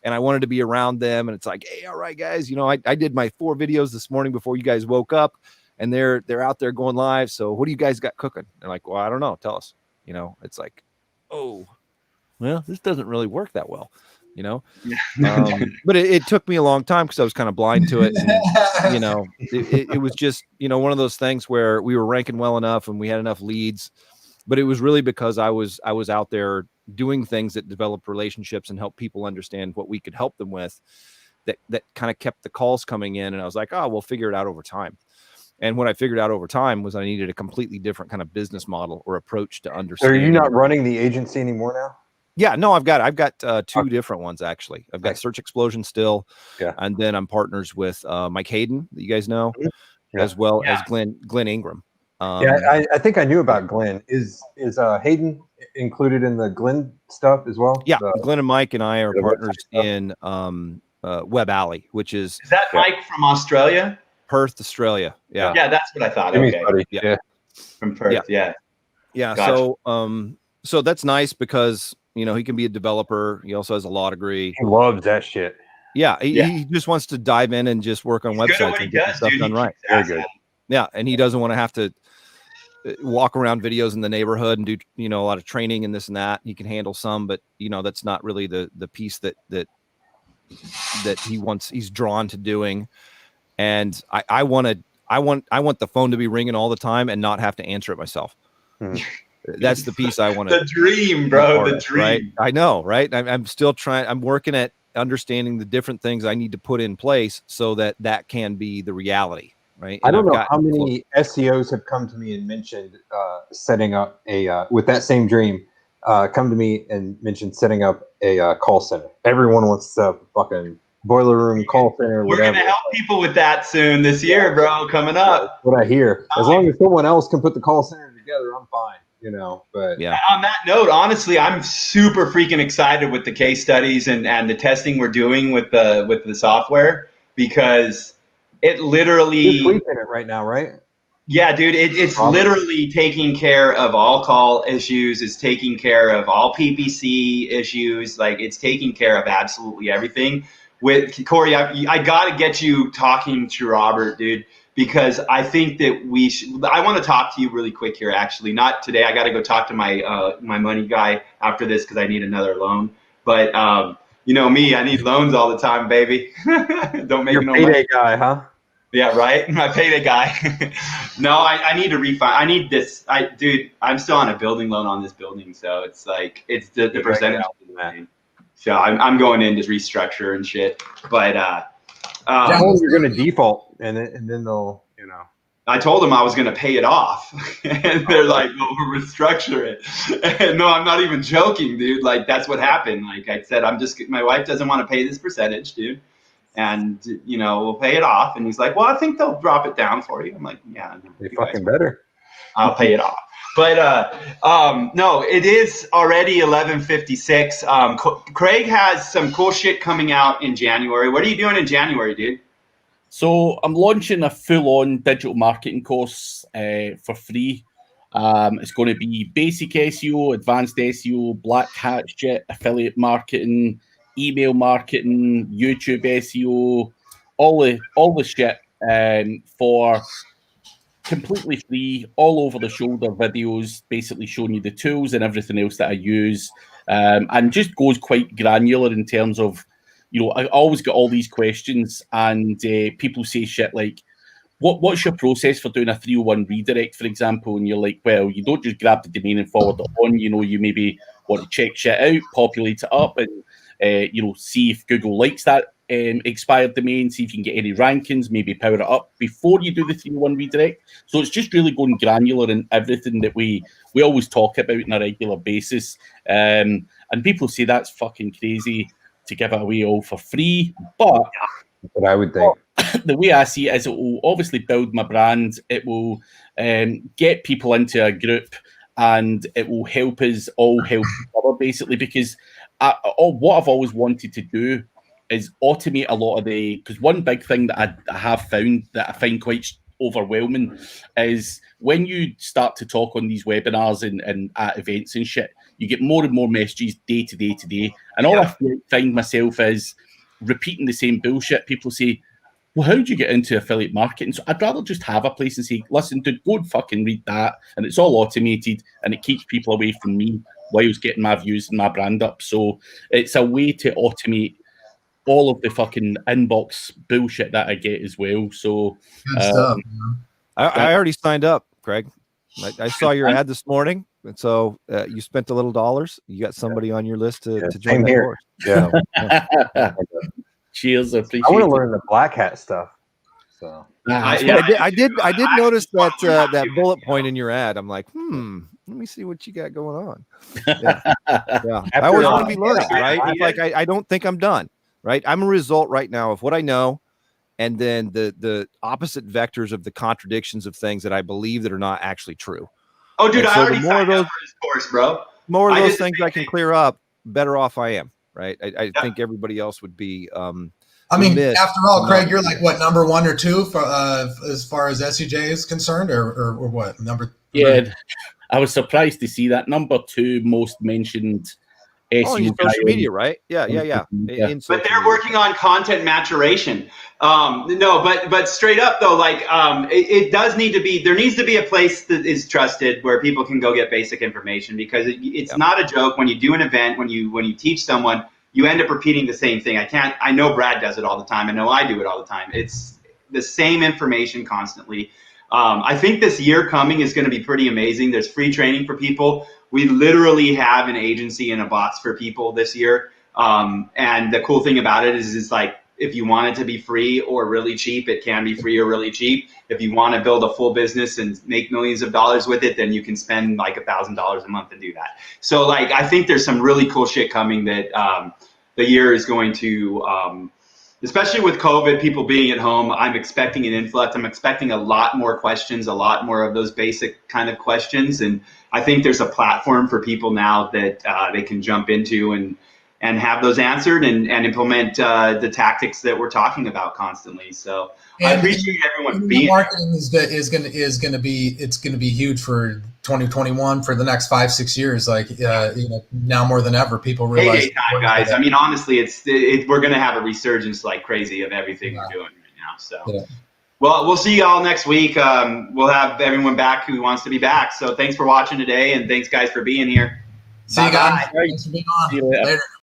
and I wanted to be around them. And it's like, hey, all right, guys, you know, I did my 4 videos this morning before you guys woke up, and they're out there going live. So what do you guys got cooking? They're like, well, I don't know. Tell us. You know, it's like, oh, well, this doesn't really work that well. You know, but it took me a long time because I was kind of blind to it. And, you know, it was just, you know, one of those things where we were ranking well enough and we had enough leads, but it was really because I was out there doing things that developed relationships and helped people understand what we could help them with, that kind of kept the calls coming in. And I was like, oh, we'll figure it out over time. And what I figured out over time was I needed a completely different kind of business model or approach to understand. So are you not running the agency anymore now? Yeah, no, I've got 2 different ones actually. I've got Search Explosion still, and then I'm partners with Mike Hayden, that you guys know, as well as Glenn Ingram. I think I knew about Glenn. Is Hayden included in the Glenn stuff as well? Yeah, Glenn and Mike and I are partners in Web Alley, which is that Mike from Australia? Perth, Australia. Yeah, that's what I thought. Okay. Yeah, from Perth. Yeah. Gotcha. So that's nice because, you know, he can be a developer. He also has a law degree. He loves that shit. Yeah, he just wants to dive in and just work on websites and get stuff done right. Very good. Yeah, and he doesn't want to have to walk around videos in the neighborhood and do, you know, a lot of training and this and that. He can handle some, but, you know, that's not really the piece that he's drawn to doing. And I want the phone to be ringing all the time and not have to answer it myself. That's the piece I want to. The dream, bro. The dream. Right? I know, right? I'm still trying. I'm working at understanding the different things I need to put in place so that can be the reality, right? I don't know how many SEOs have come to me and mentioned setting up with that same dream. Come to me and mentioned setting up a call center. Everyone wants to set up a fucking boiler room call center. We're going to help people with that soon this year, bro. Coming up. That's what I hear. As long as someone else can put the call center together, I'm fine. You know, but yeah. On that note, honestly, I'm super freaking excited with the case studies and the testing we're doing with the software, because it literally. You're tweaking it right now, right? Yeah, dude, it's literally taking care of all call issues. It's taking care of all PPC issues. Like, it's taking care of absolutely everything. With Corey, I got to get you talking to Robert, dude, because I think that I want to talk to you really quick here, actually. Not today. I got to go talk to my money guy after this because I need another loan. But You know me, I need loans all the time, baby. Don't make You're no payday money. guy, huh? Yeah, right. My payday guy. No, I need to refi. I need this. Dude, I'm still on a building loan on this building, so it's like it's the You percentage. break it out. So I'm going in to restructure and shit. But Tell them you're going to default, and then they'll, I told them I was going to pay it off, and they're like, "Well, we'll restructure it." And no, I'm not even joking, dude. Like that's what happened. Like I said, my wife doesn't want to pay this percentage, dude. And we'll pay it off. And he's like, well, I think they'll drop it down for you. I'm like, yeah, They fucking better. I'll pay it off. But no, it is already 11:56. Craig has some cool shit coming out in January. What are you doing in January, dude? So I'm launching a full-on digital marketing course for free. It's going to be basic SEO, advanced SEO, black hat shit, affiliate marketing, email marketing, YouTube SEO, all the shit for completely free, all over the shoulder videos, basically showing you the tools and everything else that I use, and just goes quite granular in terms of, I always get all these questions, and people say shit like, what's your process for doing a 301 redirect, for example? And you're like, well, you don't just grab the domain and forward it on. You maybe want to check shit out, populate it up, and see if Google likes that expired domain, see if you can get any rankings, maybe power it up before you do the 301 redirect. So it's just really going granular in everything that we always talk about on a regular basis. And people say that's fucking crazy to give it away all for free, but that's what I would think. The way I see it is it will obviously build my brand. It will get people into a group, and it will help us all help each other, basically, because what I've always wanted to do is automate a lot of because one big thing that I have found that I find quite overwhelming is when you start to talk on these webinars and at events and shit, you get more and more messages day to day. And all I find myself is repeating the same bullshit. People say, well, how did you get into affiliate marketing? So I'd rather just have a place and say, listen, dude, go and fucking read that. And it's all automated, and it keeps people away from me whilst getting my views and my brand up. So it's a way to automate all of the fucking inbox bullshit that I get as well. So Good stuff. I already signed up, Craig. I saw your ad this morning. And so you spent a little dollars. You got somebody on your list to join that course. Yeah. Cheers. I appreciate I want to it. learn the black hat stuff. So I did notice that bullet point in your ad. I'm like, let me see what you got going on. Yeah. I always want to be learning, right? It's like I don't think I'm done, right? I'm a result right now of what I know, and then the opposite vectors of the contradictions of things that I believe that are not actually true. Oh, dude, and I so already the more signed of those up for this course, bro. More of those things I can clear up, better off I am, right? I Yeah. think everybody else would be. I mean, after all, Craig, you're like what, number 1 or 2 for as far as SEJ is concerned, or what number? Yeah, I was surprised to see that number 2 most mentioned SEO in social media, right? Yeah. In But they're working on content maturation. No, but straight up though, like it does need to be. There needs to be a place that is trusted where people can go get basic information, because it's not a joke when you do an event, when you teach someone, you end up repeating the same thing. I know Brad does it all the time. I know I do it all the time. It's the same information constantly. I think this year coming is going to be pretty amazing. There's free training for people. We literally have an agency and a box for people this year. And the cool thing about it is it's like, if you want it to be free or really cheap, it can be free or really cheap. If you want to build a full business and make millions of dollars with it, then you can spend like $1,000 a month to do that. So like, I think there's some really cool shit coming that the year is going to, especially with COVID, people being at home, I'm expecting an influx. I'm expecting a lot more questions, a lot more of those basic kind of questions. And I think there's a platform for people now that they can jump into and have those answered and implement the tactics that we're talking about constantly. So I appreciate everyone being. Marketing is going to be huge for 2021 for the next 5-6 years. Like now more than ever, people realize. Hey, time, guys. I mean, honestly, we're going to have a resurgence like crazy of everything we're doing right now. So. Well, we'll see y'all next week. We'll have everyone back who wants to be back. So thanks for watching today, and thanks guys for being here. See you guys. Thanks for being on. See you later. Later.